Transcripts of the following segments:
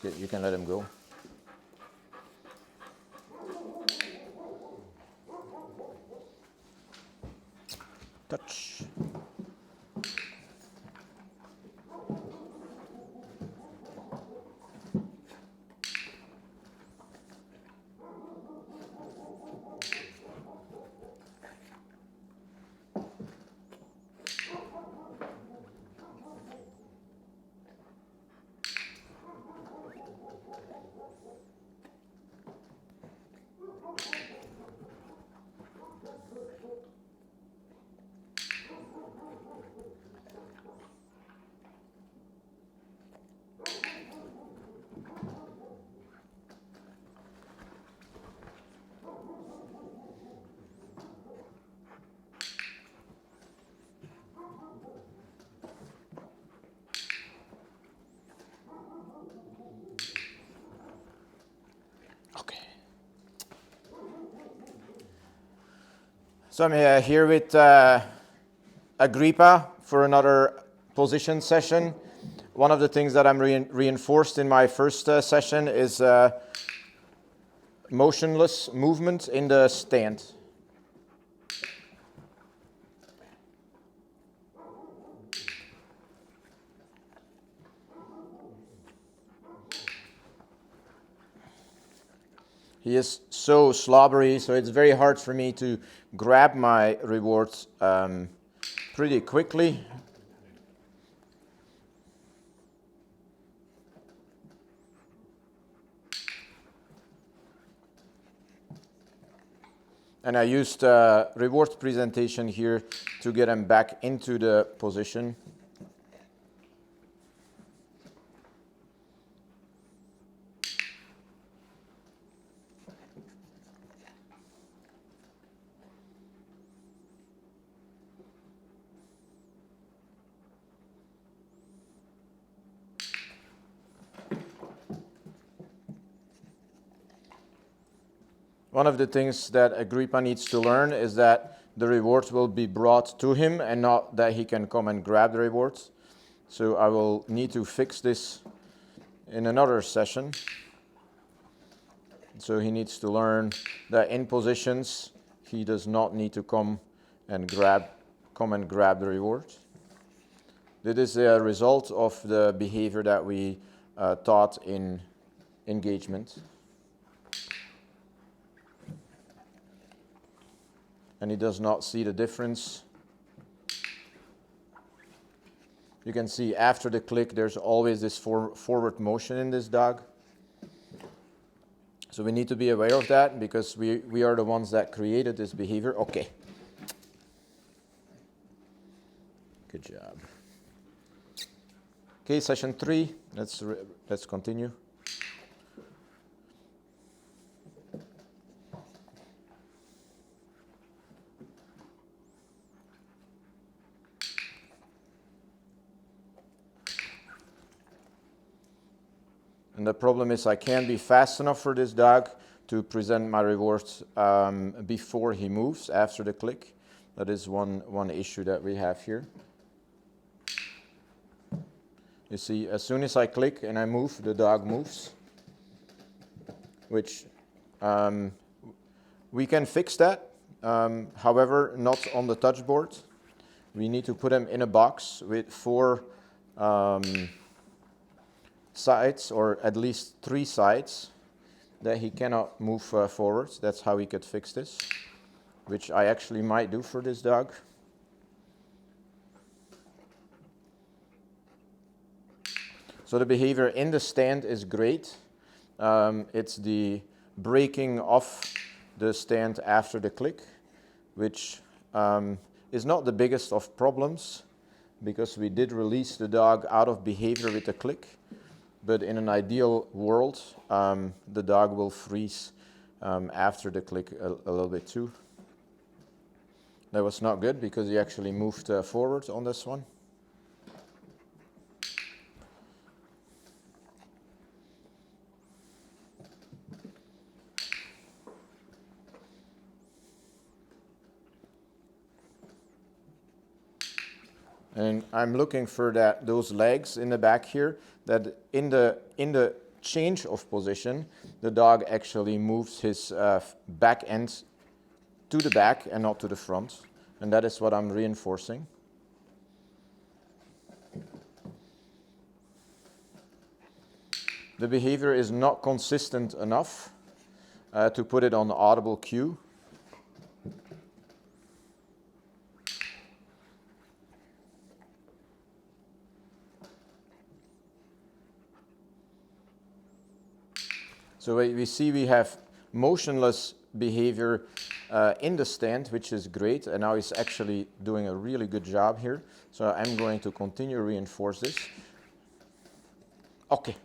Good, you can let him go. Touch. Okay. So I'm here with Agrippa for another position session. One of the things that I'm reinforced in my first session is motionless movement in the stand. He is so slobbery, so it's very hard for me to grab my rewards pretty quickly. And I used rewards presentation here to get him back into the position. One of the things that Agrippa needs to learn is that the rewards will be brought to him and not that he can come and grab the rewards. So I will need to fix this in another session. So he needs to learn that in positions he does not need to come and grab the reward. This is a result of the behavior that we taught in engagement. And he does not see the difference. You can see after the click, there's always this forward motion in this dog. So we need to be aware of that because we are the ones that created this behavior. Okay. Good job. Okay, session 3. Let's continue. And the problem is I can't be fast enough for this dog to present my rewards before he moves after the click. That is one issue that we have here. You see, as soon as I click and I move, the dog moves, which we can fix that. However, not on the touch board. We need to put him in a box with 4 sides, or at least 3 sides, that he cannot move forward. That's how we could fix this, which I actually might do for this dog. So the behavior in the stand is great. It's the breaking off the stand after the click, which is not the biggest of problems because we did release the dog out of behavior with the click. But in an ideal world, the dog will freeze after the click a little bit too. That was not good because he actually moved forward on this one. And I'm looking for those legs in the back here, that in the change of position, the dog actually moves his back end to the back and not to the front. And that is what I'm reinforcing. The behavior is not consistent enough to put it on the audible cue. So we see we have motionless behavior in the stand, which is great, and now he's actually doing a really good job here. So I'm going to continue to reinforce this. Okay,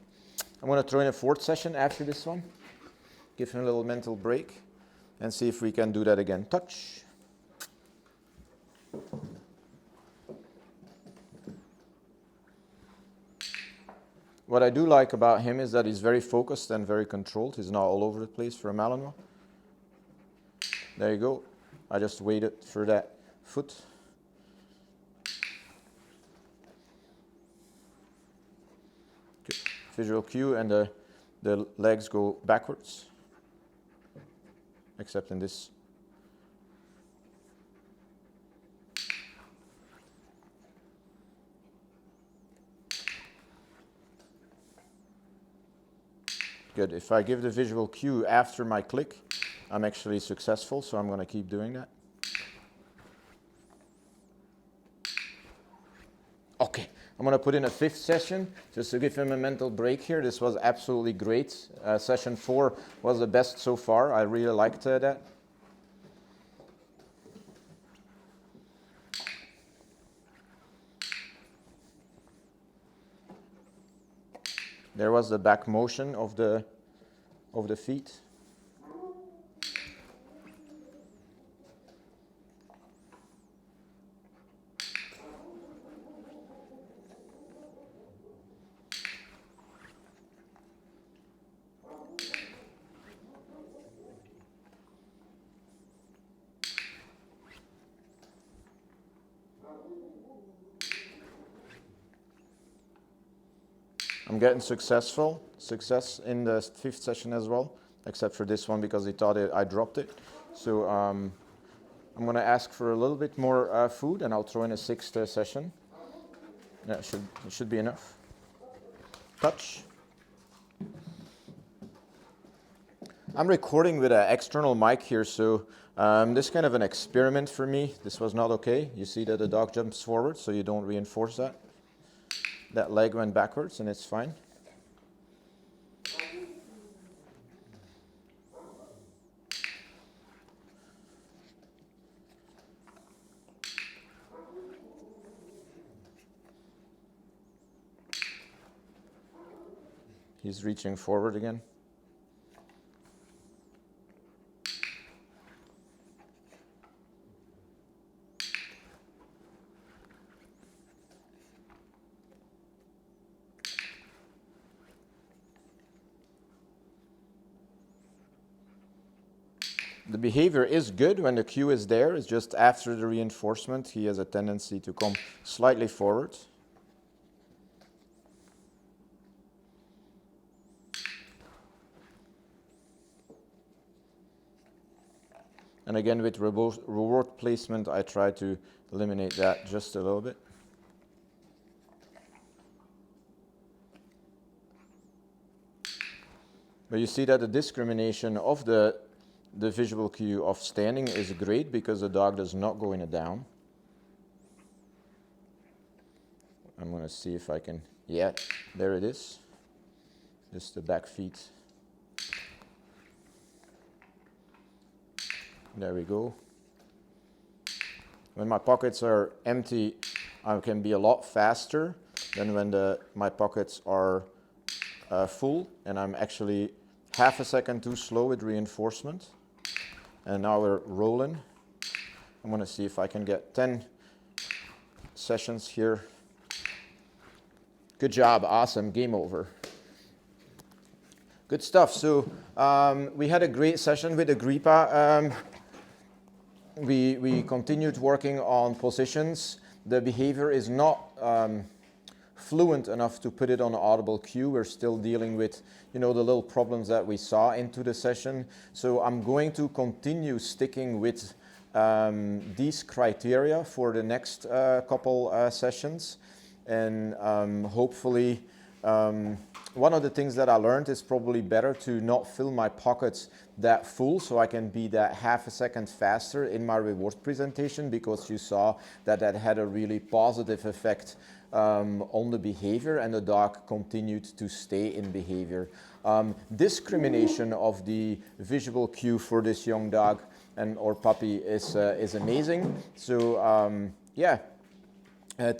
I'm going to throw in a fourth session after this one. Give him a little mental break and see if we can do that again. Touch. What I do like about him is that he's very focused and very controlled. He's not all over the place for a Malinois. There you go. I just waited for that foot. Good. Visual cue, and the legs go backwards, except in this. Good. If I give the visual cue after my click, I'm actually successful, so I'm going to keep doing that. Okay, I'm going to put in a fifth session just to give him a mental break here. This was absolutely great. Session 4 was the best so far. I really liked that. There was the back motion of the feet. I'm getting success in the fifth session as well, except for this one because he thought I dropped it. So I'm going to ask for a little bit more food, and I'll throw in a sixth session. Yeah, it should be enough. Touch. I'm recording with an external mic here, so this is kind of an experiment for me. This was not okay. You see that the dog jumps forward, so you don't reinforce that. That leg went backwards, and it's fine. He's reaching forward again. The behavior is good when the cue is there. It's just after the reinforcement, he has a tendency to come slightly forward. And again, with reward placement, I try to eliminate that just a little bit. But you see that the discrimination of the visual cue of standing is great because the dog does not go in a down. I'm going to see if I can, yeah, there it is. Just the back feet. There we go. When my pockets are empty, I can be a lot faster than when my pockets are full, and I'm actually half a second too slow with reinforcement. And now we're rolling. I'm going to see if I can get 10 sessions here. Good job, awesome, game over. Good stuff. So we had a great session with Agrippa. We continued working on positions. The behavior is not fluent enough to put it on audible cue. We're still dealing with, you know, the little problems that we saw into the session. So I'm going to continue sticking with these criteria for the next couple sessions. And hopefully, one of the things that I learned is probably better to not fill my pockets that full, so I can be that half a second faster in my reward presentation, because you saw that that had a really positive effect on the behavior, and the dog continued to stay in behavior. Discrimination of the visual cue for this young dog and or puppy is amazing. So yeah.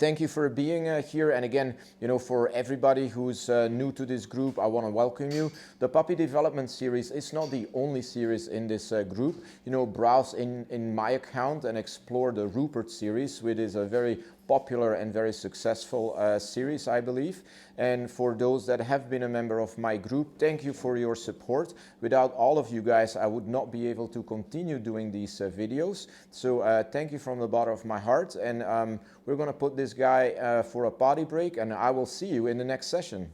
Thank you for being here, and again, you know, for everybody who's new to this group, I want to welcome you. The Puppy Development Series is not the only series in this group. You know, browse in my account and explore the Rupert series, which is a very popular and very successful series, I believe. And for those that have been a member of my group, thank you for your support. Without all of you guys, I would not be able to continue doing these videos. So thank you from the bottom of my heart. And we're going to put this guy for a potty break, and I will see you in the next session.